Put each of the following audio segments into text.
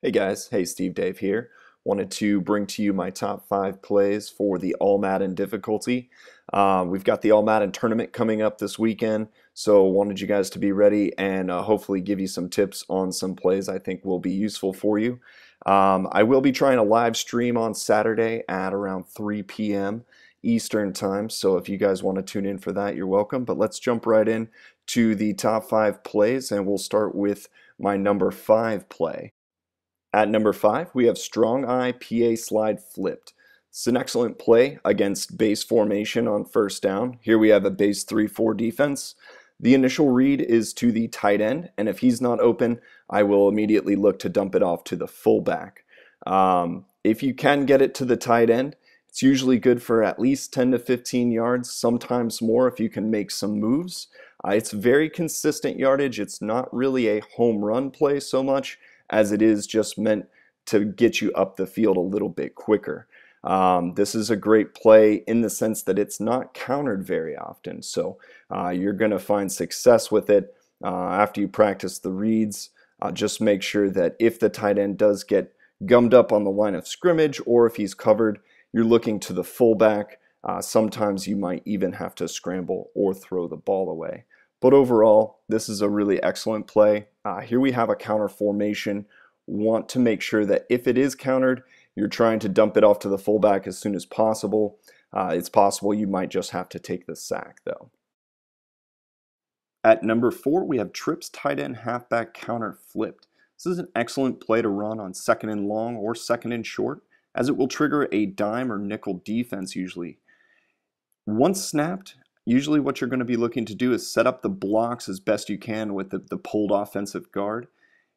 Hey guys, HeySteveDave here. Wanted to bring to you my top 5 plays for the All-Madden difficulty. We've got the All-Madden tournament coming up this weekend, so wanted you guys to be ready and hopefully give you some tips on some plays I think will be useful for you. I will be trying a live stream on Saturday at around 3 p.m. Eastern time, so if you guys want to tune in for that, you're welcome. But let's jump right in to the top 5 plays, and we'll start with my number 5 play. At number 5, we have StrongIP slide flipped. It's an excellent play against base formation on first down. Here we have a base 3-4 defense. The initial read is to the tight end, and if he's not open, I will immediately look to dump it off to the fullback. If you can get it to the tight end, it's usually good for at least 10 to 15 yards, sometimes more if you can make some moves. It's very consistent yardage. It's not really a home run play so much as it is just meant to get you up the field a little bit quicker. This is a great play in the sense that it's not countered very often, so you're going to find success with it after you practice the reads. Just make sure that if the tight end does get gummed up on the line of scrimmage or if he's covered, you're looking to the fullback. Sometimes you might even have to scramble or throw the ball away. But overall, this is a really excellent play. Here we have a counter formation. Want to make sure that if it is countered, you're trying to dump it off to the fullback as soon as possible. It's possible you might just have to take the sack, though. At number 4, we have trips tight end halfback counter flipped. This is an excellent play to run on second and long or second and short, as it will trigger a dime or nickel defense usually. Once snapped, usually what you're going to be looking to do is set up the blocks as best you can with the pulled offensive guard.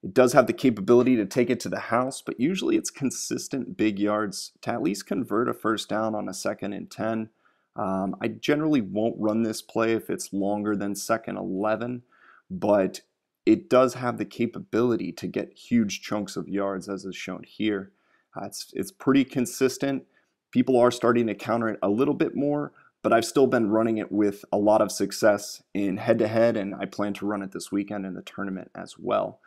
It does have the capability to take it to the house, but usually it's consistent big yards to at least convert a first down on a 2nd and 10. I generally won't run this play if it's longer than 2nd 11, but it does have the capability to get huge chunks of yards as is shown here. It's pretty consistent. People are starting to counter it a little bit more, but I've still been running it with a lot of success in head-to-head, and I plan to run it this weekend in the tournament as well.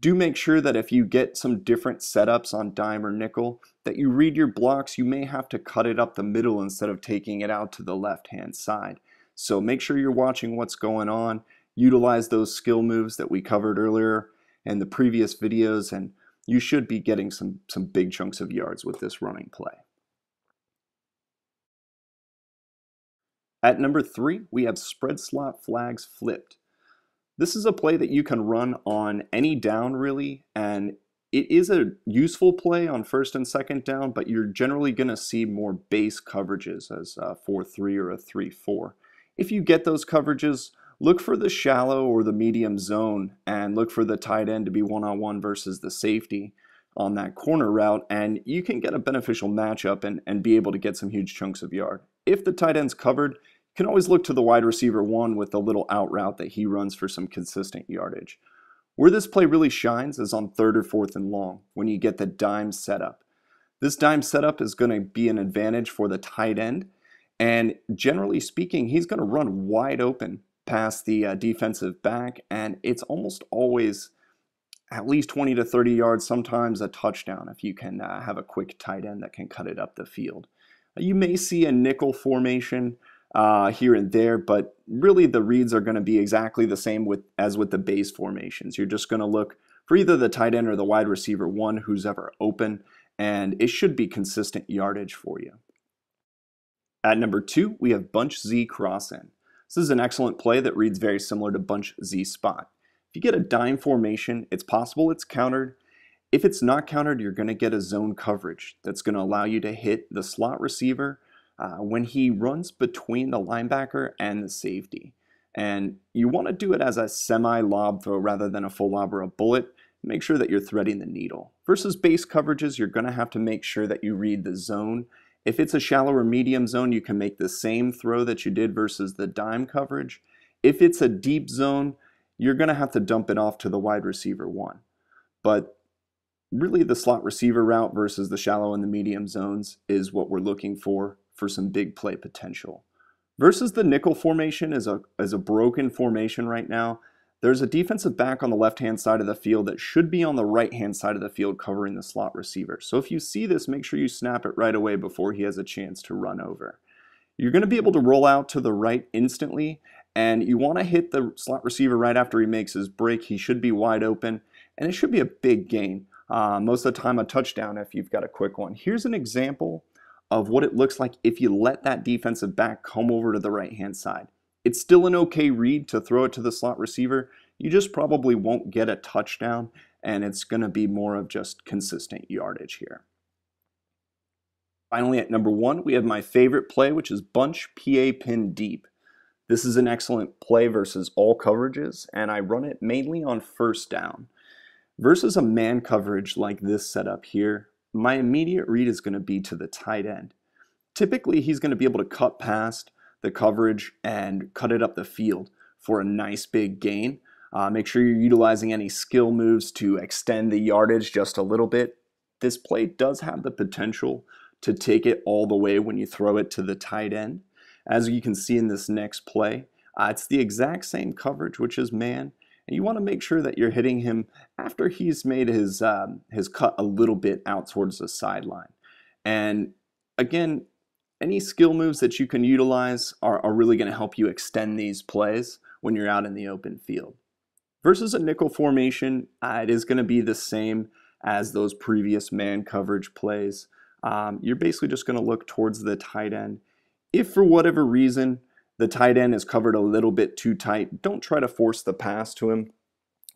Do make sure that if you get some different setups on dime or nickel, that you read your blocks. You may have to cut it up the middle instead of taking it out to the left-hand side. So make sure you're watching what's going on. Utilize those skill moves that we covered earlier in the previous videos, and you should be getting some big chunks of yards with this running play. At number 3, we have spread slot flags flipped. This is a play that you can run on any down really, and it is a useful play on 1st and 2nd down, but you're generally going to see more base coverages as a 4-3 or a 3-4. If you get those coverages, look for the shallow or the medium zone and look for the tight end to be one-on-one versus the safety on that corner route, and you can get a beneficial matchup and be able to get some huge chunks of yard. If the tight end's covered, you can always look to the wide receiver 1 with the little out route that he runs for some consistent yardage. Where this play really shines is on 3rd or 4th and long when you get the dime setup. This dime setup is going to be an advantage for the tight end, and generally speaking, he's going to run wide open past the defensive back, and it's almost always at least 20 to 30 yards, sometimes a touchdown if you can have a quick tight end that can cut it up the field. You may see a nickel formation here and there, but really the reads are going to be exactly the same as with the base formations. You're just going to look for either the tight end or the wide receiver 1 who's ever open, and it should be consistent yardage for you. At number 2, we have bunch Z cross in. This is an excellent play that reads very similar to bunch Z spot. If you get a dime formation, it's possible it's countered. If it's not countered, you're going to get a zone coverage that's going to allow you to hit the slot receiver when he runs between the linebacker and the safety. And you want to do it as a semi-lob throw rather than a full lob or a bullet. Make sure that you're threading the needle. Versus base coverages, you're going to have to make sure that you read the zone. If it's a shallow or medium zone, you can make the same throw that you did versus the dime coverage. If it's a deep zone, you're going to have to dump it off to the wide receiver 1. But really the slot receiver route versus the shallow and the medium zones is what we're looking for some big play potential. Versus the nickel formation is a broken formation right now. There's a defensive back on the left-hand side of the field that should be on the right-hand side of the field covering the slot receiver. So if you see this, make sure you snap it right away before he has a chance to run over. You're going to be able to roll out to the right instantly, and you want to hit the slot receiver right after he makes his break. He should be wide open, and it should be a big gain. Most of the time a touchdown if you've got a quick one. Here's an example of what it looks like if you let that defensive back come over to the right-hand side. It's still an okay read to throw it to the slot receiver. You just probably won't get a touchdown, and it's going to be more of just consistent yardage here. Finally, at number 1, we have my favorite play, which is bunch PA pin deep. This is an excellent play versus all coverages, and I run it mainly on first down. Versus a man coverage like this setup here, my immediate read is going to be to the tight end. Typically, he's going to be able to cut past the coverage and cut it up the field for a nice big gain. Make sure you're utilizing any skill moves to extend the yardage just a little bit. This play does have the potential to take it all the way when you throw it to the tight end. As you can see in this next play, it's the exact same coverage, which is man, and you want to make sure that you're hitting him after he's made his cut a little bit out towards the sideline. And again, any skill moves that you can utilize are really going to help you extend these plays when you're out in the open field. Versus a nickel formation, it is going to be the same as those previous man coverage plays. You're basically just going to look towards the tight end. If for whatever reason the tight end is covered a little bit too tight, don't try to force the pass to him.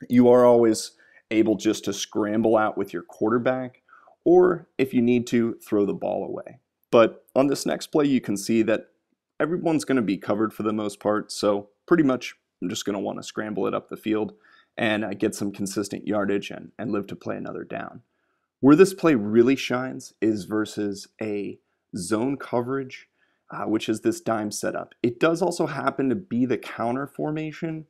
You are always able just to scramble out with your quarterback, or if you need to, throw the ball away. But on this next play, you can see that everyone's going to be covered for the most part, so pretty much I'm just going to want to scramble it up the field and get some consistent yardage and live to play another down. Where this play really shines is versus a zone coverage, which is this dime setup. It does also happen to be the counter formation.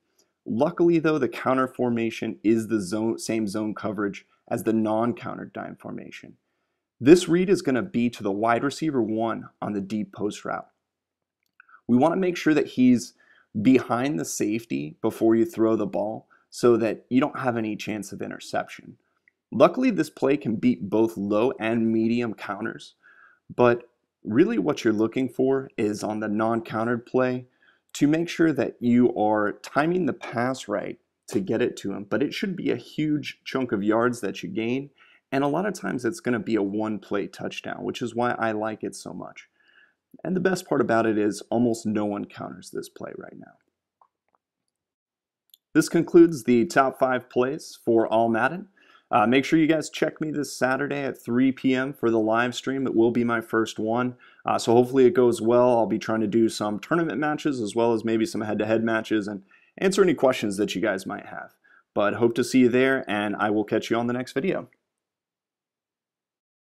Luckily though, the counter formation is the same zone coverage as the non-counter dime formation. This read is going to be to the wide receiver 1 on the deep post route. We want to make sure that he's behind the safety before you throw the ball so that you don't have any chance of interception. Luckily, this play can beat both low and medium counters, but really what you're looking for is on the non-countered play to make sure that you are timing the pass right to get it to him, but it should be a huge chunk of yards that you gain. And a lot of times it's going to be a one-play touchdown, which is why I like it so much. And the best part about it is almost no one counters this play right now. This concludes the top 5 plays for All-Madden. Make sure you guys check me this Saturday at 3 p.m. for the live stream. It will be my first one, so hopefully it goes well. I'll be trying to do some tournament matches as well as maybe some head-to-head matches and answer any questions that you guys might have. But hope to see you there, and I will catch you on the next video.